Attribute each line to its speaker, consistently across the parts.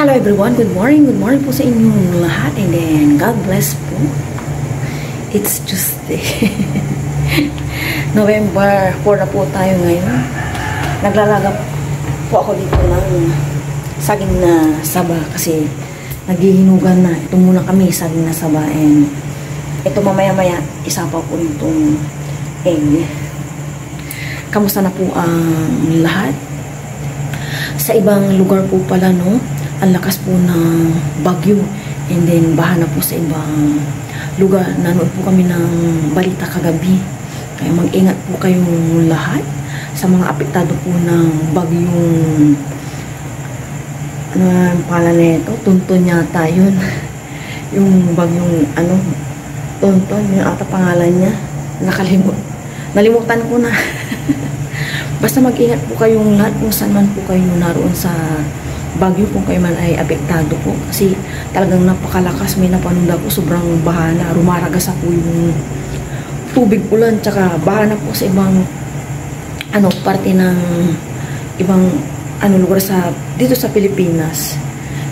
Speaker 1: Hello everyone, good morning po sa inyong lahat, and then God bless po. It's Tuesday. November 4 na po tayo ngayon. Naglalaga po ako dito ng saging na saba kasi naghihinugan na. Ito muna kami, saging na saba, and ito mamaya-maya isa pa po itong egg. Kamusta na po ang lahat? Sa ibang lugar po pala, no? Ang lakas po ng bagyo, and then baha na po sa ibang lugar. Nanood po kami ng balita kagabi, kaya mag-ingat po kayong lahat sa mga apektado po ng bagyong ano ang pangalan nito, Tonton yata yun. Yung bagyong Tonton, yung ata pangalan niya, nalimutan ko na. Basta mag-ingat po kayong lahat kung saan man po kayo naroon sa bagyo, kung kayo man ay apektado po, kasi talagang napakalakas. May napanunda po, sobrang baha na, rumaragasa po yung tubig ulan, tsaka baha na po sa ibang parte ng ibang lugar dito sa Pilipinas.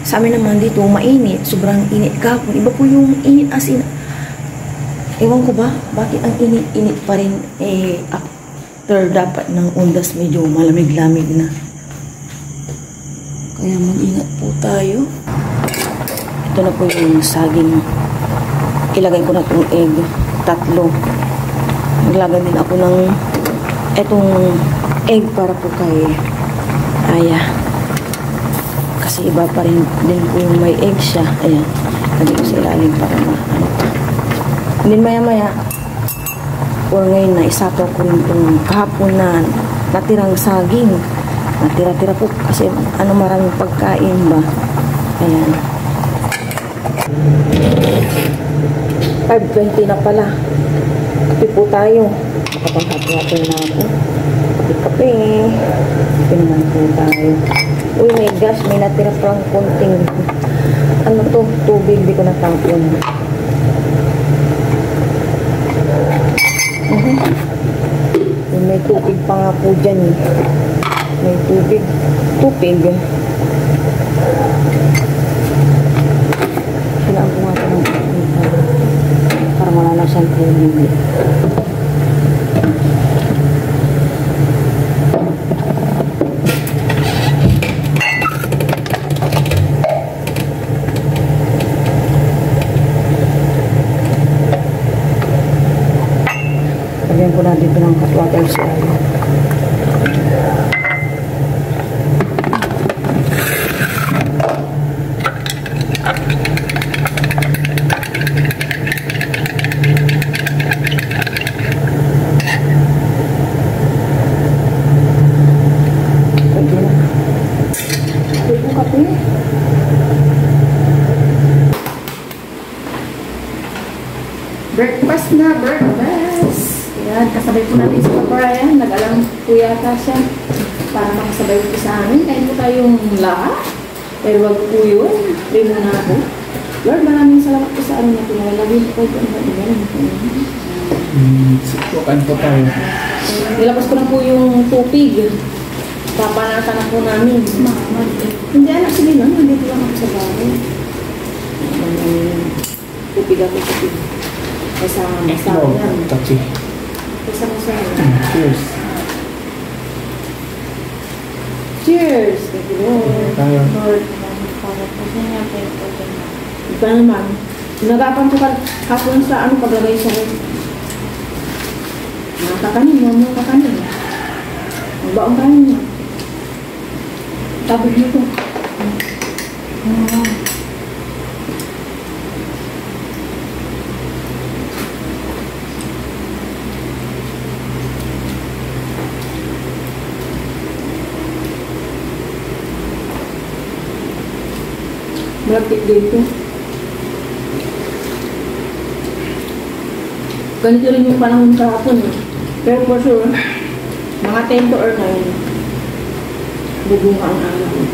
Speaker 1: Sa amin naman dito mainit, sobrang init kahapon. Iba po yung init as in, ewan ko ba bakit ang init pa rin, after dapat ng ondas medyo malamig-lamig na. Kaya mag-ingat po tayo. Ito na po yung saging. Ilagay ko na itong egg. 3. Naglagay din ako ng itong egg para po kay Aya. Kasi iba pa rin din po yung may egg siya. Ayan. Lagay ko sa ilalim para And then maya-maya, or ngayon na isapaw ko rin itong kahapon na natirang saging. Natira-tira po kasi maraming pagkain ba. Ayan. 5:20 na pala. Kape po tayo. Makapanghapo-hapo na ako. Kape-kape. Kape naman po tayo. Uy, may gas. May natira pang konting tubig. Di ko natapon. May tubig pa nga po dyan. May tubig. Kailangan ko nga ito ng tubig para wala na siyang tubig. Lagyan ko na dito ng hot water soy.
Speaker 2: Breakfast na, breakfast. Yan, kasabay po natin si Papa Ryan. Nag-alam po yata siya para makasabay po sa amin. Kain po tayong lahat. Pero wag po yun. Pray muna ako. Lord, maraming salamat po sa amin na pinalagin po po.
Speaker 3: Sukukan po tayo.
Speaker 2: Nilabas ko na po yung tubig. Papanatan na po namin. Hindi anak sila nun. Nandito lang ako sa bahay. Tubig ako, tubig. Kasama yan.
Speaker 3: Tachi.
Speaker 2: Kasama.
Speaker 3: Cheers.
Speaker 2: Cheers! Thank you, Lord.
Speaker 3: Tayo.
Speaker 2: Lord, iba naman. Nagapan ko kapon sa paglagay sa rin. Kakanin, mga kakanin. Magbaong kanin niya. Tabog nito. Malapit dito. Ganito rin yung panahon kahapon. Pero for sure, mga 10 to or 9, bubunga ang araw.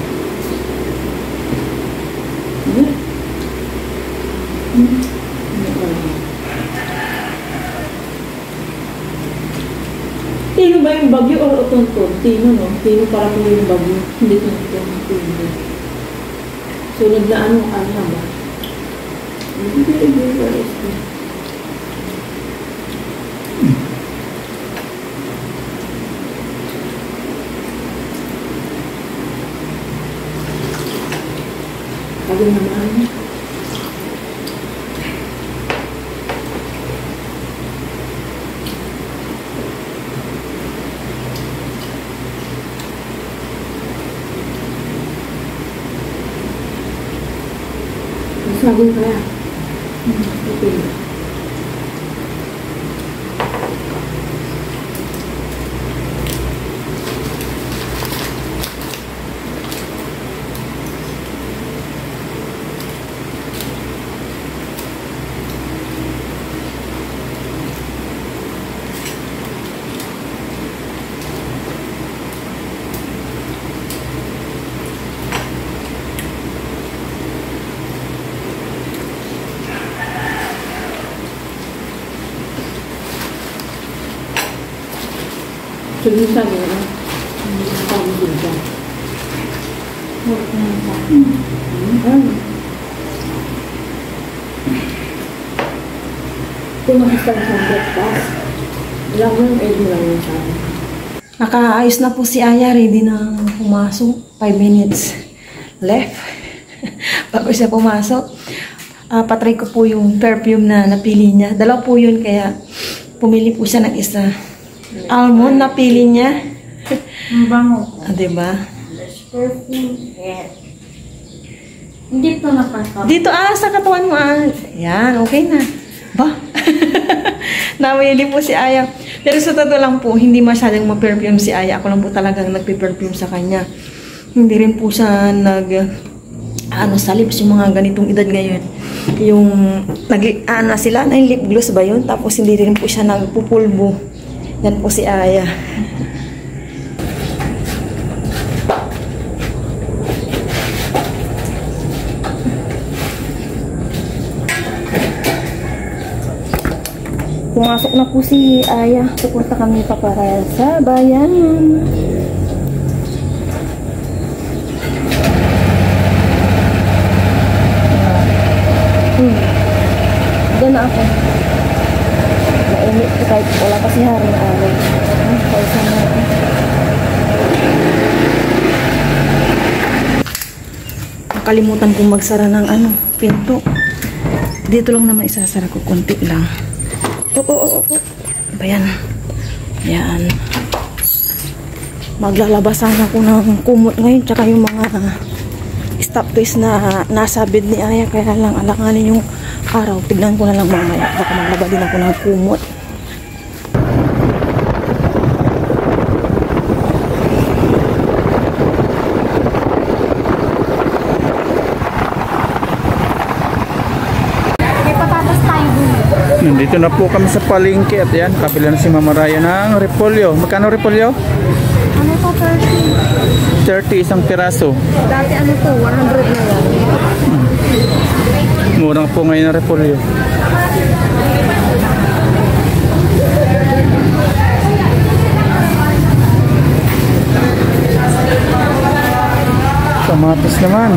Speaker 2: Tino ba yung bagyo or otonton? Tino, no? Tino para po yung bagyo. Hindi tonton. Tino. Sunod na ano ba? Sabi naman. Sabi kaya. Okay. Minsan yun, hindi na kami dito. Kung makita sa breakfast, lang lang, lang yung sabi.
Speaker 1: Nakaayos na po si Aya, ready na pumasok. 5 minutes left. Bago siya pumasok. Patry ko po yung perfume na napili niya. Dalawa po yun, kaya pumili po siya ng isa. Almond, napili niya.
Speaker 2: Ang bango.
Speaker 1: Diba?
Speaker 2: Perfume. Yeah. Hindi ito nakakap.
Speaker 1: Dito, sa katawan mo, Yan, okay na. Ba? Namili po si Aya. Pero sa totoo lang po, hindi masyadong ma-perfume si Aya. Ako lang po talagang nagpe-perfume sa kanya. Hindi rin po siya sa lips, yung mga ganitong edad ngayon. Yung, sila, na yung lip gloss ba yun? Tapos hindi rin po siya nagpupulbo. Yan po si Aya. Pumasok na po si Aya. Pupunta kami pa para sa bayan. Doon na ako. Mainit ko kahit wala kasi haring araw. Pausan natin. Nakalimutan kong magsara ng pinto. Dito lang naman isasara ko, konti lang. Ayan. Ayan. Maglalabasan ako ng kumot ngayon, tsaka yung mga stop toys na nasa bed ni Aya, kaya lang alanganin yung araw. Tignan ko na lang mamaya. Baka maglaba din ako ng kumot.
Speaker 3: Nandito na po kami sa palengke at yan, kapila na si Mama Raya ng repolyo. Magkano repolyo?
Speaker 1: Ano po, 30?
Speaker 3: 30 isang piraso.
Speaker 1: Dati 100 na yan.
Speaker 3: Murang po ngayon ang repolyo. Kamatis naman.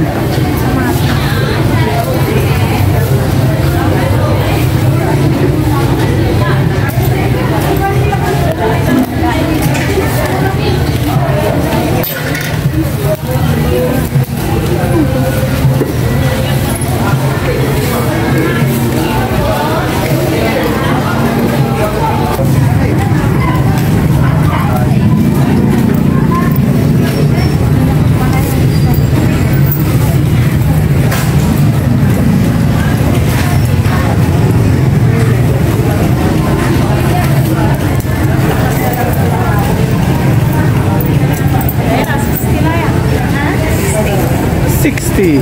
Speaker 3: 60.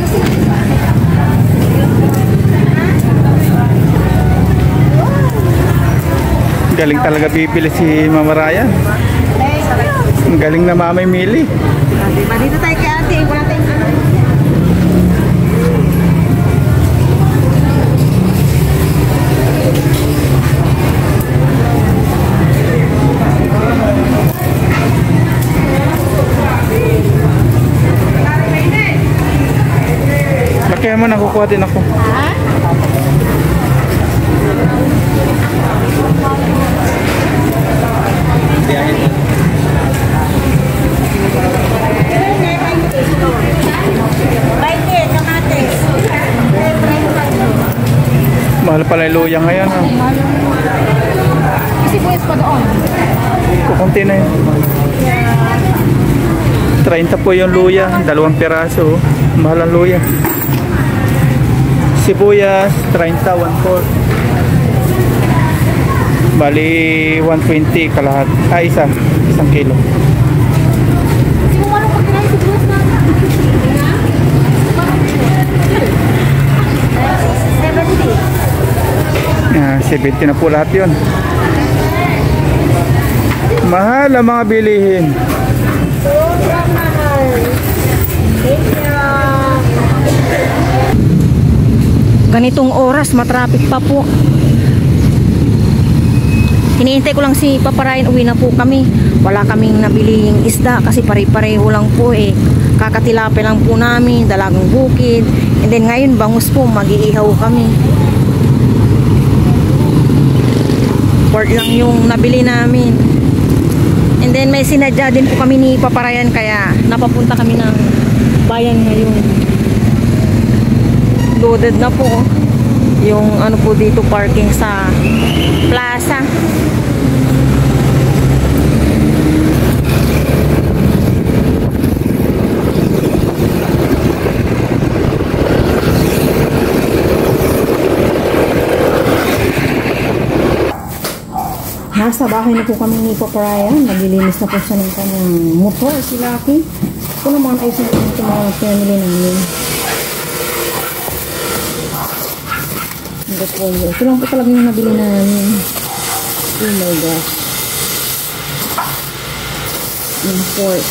Speaker 3: Galing talaga bibili si Mama Raya. Ang galing na mamimili.
Speaker 1: Dito tayo kay ate. Wala tayong
Speaker 3: naman, nakukuha din ako. Mahal pala yung luya ngayon. Ha?
Speaker 2: Sibuyas pa doon.
Speaker 3: Kukunti na yun. 30 po yung luya, 2 piraso. Mahal ang luya. Sibuyas, 30, 1/4. Bali, 120 kalahat. Isang kilo. Yeah, 70 na po lahat yun. Mahal ang mga bilihin.
Speaker 1: Ganitong oras, matraffic pa po. Hinihintay ko lang si Papa Ryan, uwi na po kami. Wala kaming nabiling isda kasi pare-pareho lang po eh. Kakatilape lang po namin, dalagang bukid. And then ngayon, bangus po, mag-iihaw kami. Pork lang yung nabili namin. And then may sinadya din po kami ni Papa Ryan, kaya napapunta kami ng bayan ngayon. Loaded na po yung ano po dito, parking sa plaza. Nasa bahay na po kami ni Papa Ryan. Naglilinis na po siya ng kanyang motor, si Lucky. Ito naman ay sa mga pinamili namin. Ito lang po talaga yung nabili namin. Oh my gosh. Import.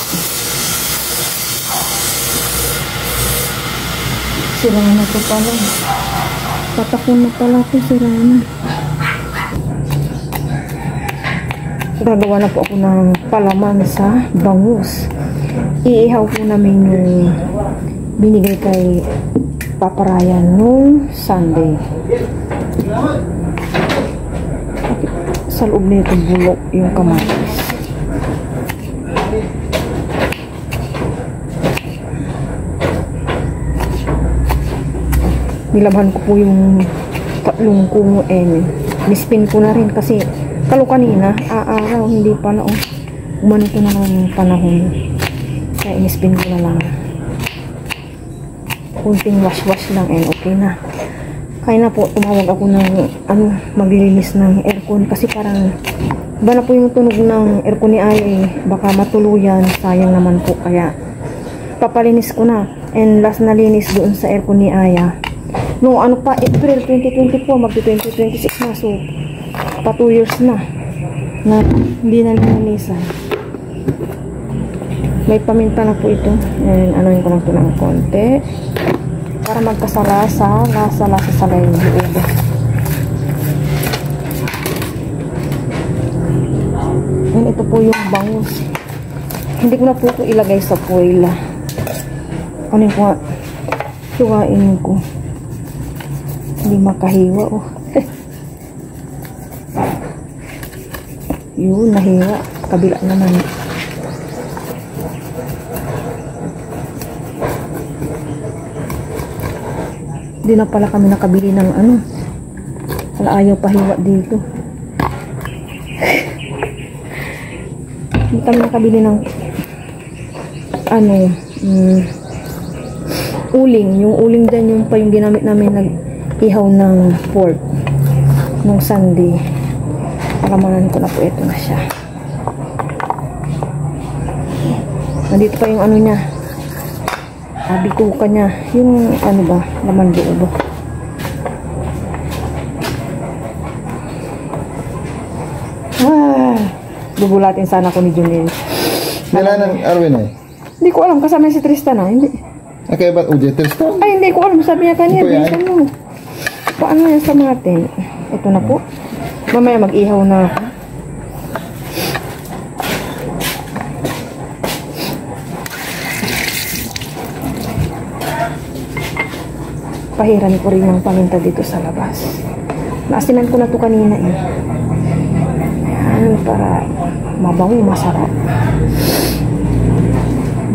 Speaker 1: Sira na po pala. Patakon na pala po, sira na. Gagawa na po ako ng palaman sa bangus. Iihaw po namin yung binigay kay Papa Ryan noong Sunday. Sa loob nito bulok yung kamatis. Nilabhan ko po yung tatlong kumo and nispin ko na rin kasi kalo kanina, aaraw, hindi pa na umano ko na ng panahon. Kaya inispin ko na lang. Kunting wash-wash lang and okay na. Kaya na po, tumawag ako ng maglilinis ng aircon kasi parang iba na po yung tunog ng aircon ni Aya eh. Baka matuluyan, sayang naman po. Kaya papalinis ko na. And last na linis doon sa aircon ni Aya. No, ano pa, April 2024, magti-2026 na. So, pa 2 years na hindi na lininisan. May paminta na po ito and anuin ko lang ito ng konti para magkasalasa lasa sa laing loob. And ito po yung bangus, hindi ko na po ito ilagay sa foil. Anuin ko nga, suwain ko hindi makahiwa yun, nahiwa. Kabila naman. Hindi na pala kami nakabili ng Wala, ayaw pahiwa dito. Hindi kami nakabili ng uling. Yung uling dyan, yung pa yung ginamit namin nag-ihaw ng pork nung Sunday. Palamanan ko na po, ito na siya. Nandito pa yung niya. Bikuka niya. Yung laman loob. Bubulatin sana ko ni Junel.
Speaker 4: Kailan Arwin eh?
Speaker 1: Hindi ko alam, kasama si Tristan hindi.
Speaker 4: Okay, ba't Uji Tristan?
Speaker 1: Ay, hindi ko alam, sabi niya kanina. Paano yan sa natin? Ito na po. Mamaya mag-ihaw na ako. pahiran ko rin ng paminta dito sa labas. Naasinan ko na to kanina eh. Ayan, para mabango, masarap.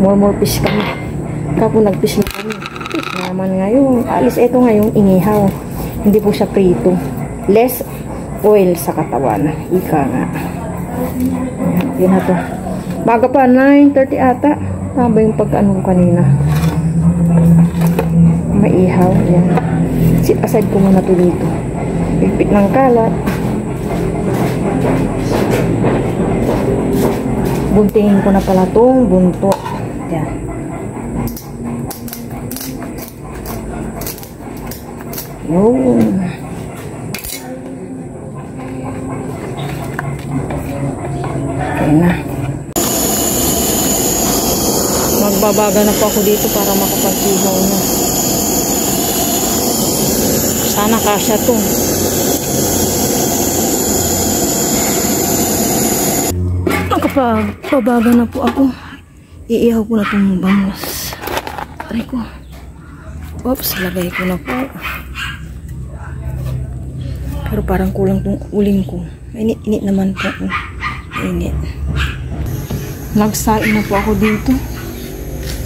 Speaker 1: More fish kami. Kapag nag-fish na kami. Fish naman ngayon. Alis ito ngayon, inihaw. Hindi po siya prito. Less oil sa katawan. Ika nga. Ayan, yun na to. Maga pa, 9:30 ata. Tama yung pagkaano kanina. Maihaw. Ayan. Sit aside ko muna to dito. Pipit ng kalat. Buntingin ko na pala tong bunto. Yan. Yun. Okay na. Magbabaga na po ako dito para makapag-ihaw na. Sana kasya to. Kapag pabaga na po ako, iihaw ko na itong bangus. Aray ko. Oops, lagay ko na po. Pero parang kulang itong uling ko. Init naman po. Init. Nagsain na po ako dito.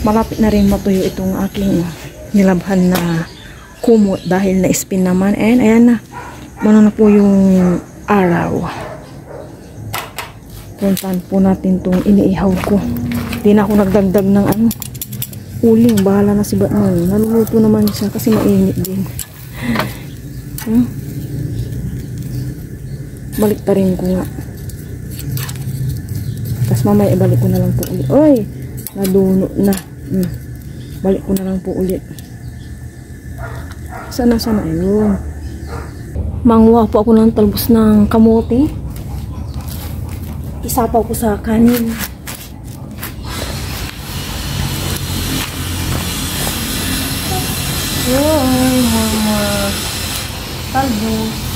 Speaker 1: Malapit na rin matuyo itong aking nilabhan na kumot dahil na-spin naman. And ayan na. Mano na po yung araw. Puntahan po natin itong iniihaw ko. Hindi na ako nagdagdag ng uling. Bahala na si Batman. Naluluto naman siya kasi mainit din. Balik ta rin ko nga. Tapos mamaya ibalik ko na lang po ulit. Oy! Naduno na. Balik ko na lang po ulit. Sana. Ayun. Manguha po ako ng talbos ng kamote. Isapaw ko sa kanin. Yun, more talbos.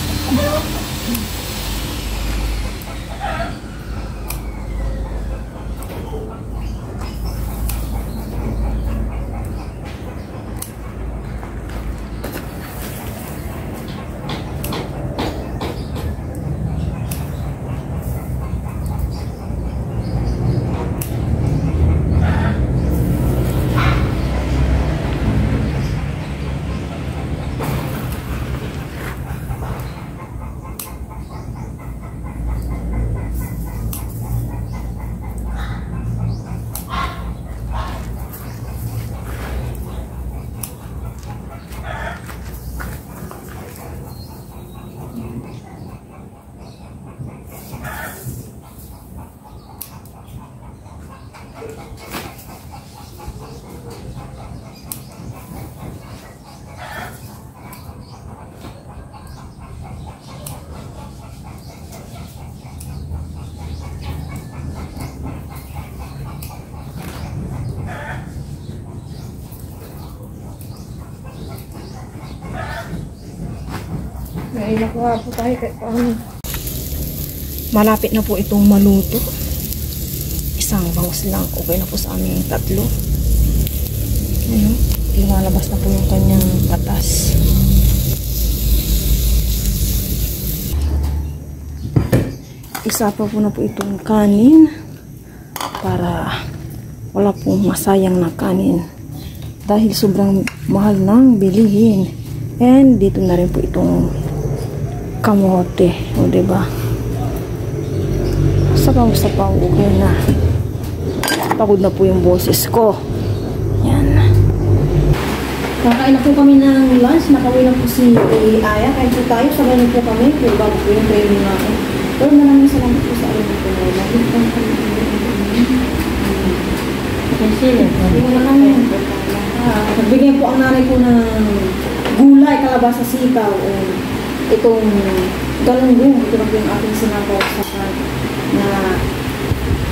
Speaker 1: Ay, nakuha po tayo kahit paano. Malapit na po itong maluto. Isang bangus lang. Okay na po sa aming tatlo. Ayun. Lumalabas na po yung kanyang patas. Isa pa po na po itong kanin. Para wala pong masayang na kanin. Dahil sobrang mahal ng bilihin. And dito na rin po itong kamote, o diba? Sapaw, okay na. Pagod na po yung boses ko. Yan. Kakain na po kami ng lunch. Nakawin na po si Aya. Kain po tayo. Sabay na po kami. Pero bago po yung training natin. Pero maraming salamat po sa alam po. Nagbigay po ang nanay ko ng gulay, kalabasa, sitaw. Itong galunggong, ito na po yung ating sinabaw sa na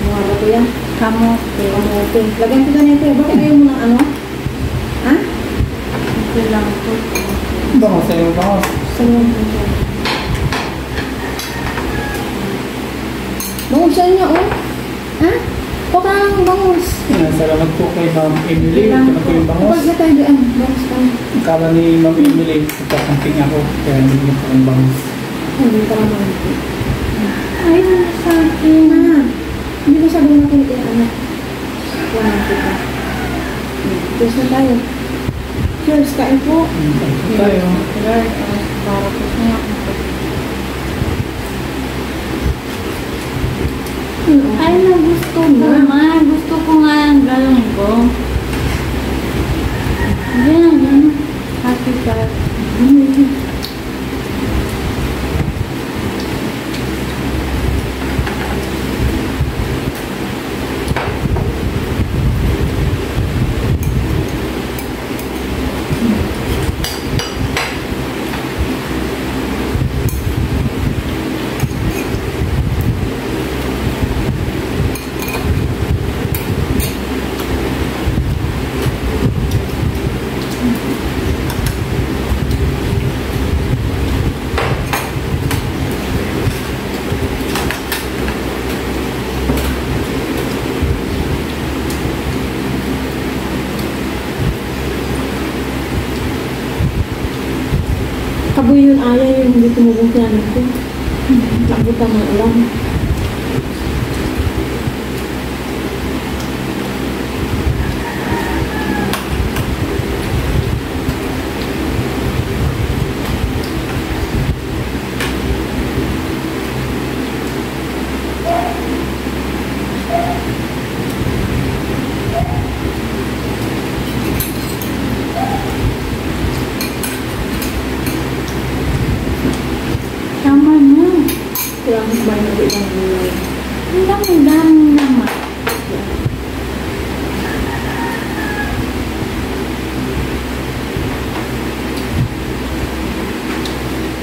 Speaker 1: mga ba ito yan? Kamote. Lagyan ko ganito. Bakit ayaw mo ng ano? Ha? Ito lang po.
Speaker 3: Bangos, sa'yo bangos.
Speaker 1: Bangos siya niya, oh. Ha?
Speaker 2: Huwag kang bangus.
Speaker 3: Salamat po kay Ma'am Emily. Ito na po yung bangos.
Speaker 2: Huwag na tayo doon. Bangus pa.
Speaker 3: Akala ni Ma'am Emily, nagkakamping ako. Kaya hindi niyo po ang bangos.
Speaker 2: Hindi ka naman. Ay, ano sa akin na. Hindi ko sabihin natin kaya anak. Wala kita. Cheers na tayo. Cheers, kain po.
Speaker 3: Ito tayo.
Speaker 2: Para po siya.
Speaker 5: Ay, na gusto ko ma. Gusto ko nga ang galong ko. Yan. Happy pa.
Speaker 2: Kaboy yun aya yung hindi tumubong planet ko. Nabuta mo alam.
Speaker 5: Tama na.
Speaker 2: Kaya mas ba na ibang gulay.
Speaker 5: Ang dami naman.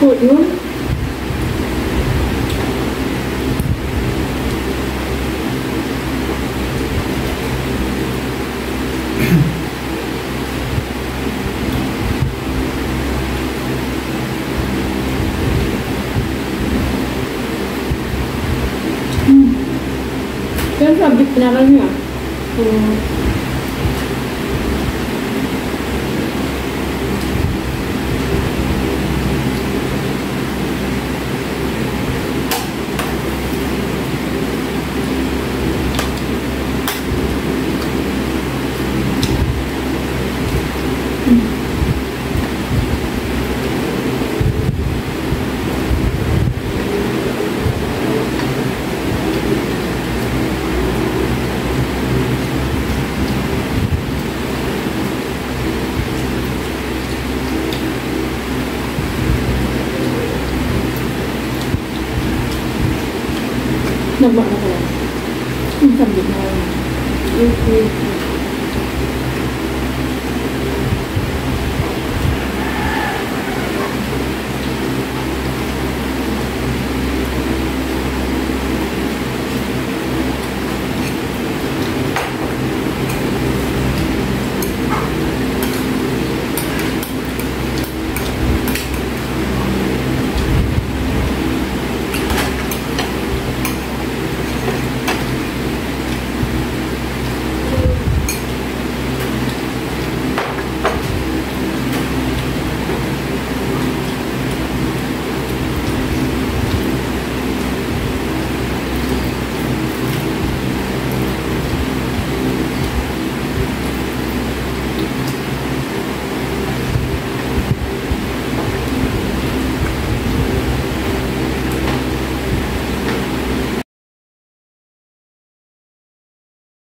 Speaker 2: Po yun? Yan sabi pinaral niya. Nagmana ka lang. Ang sabi na.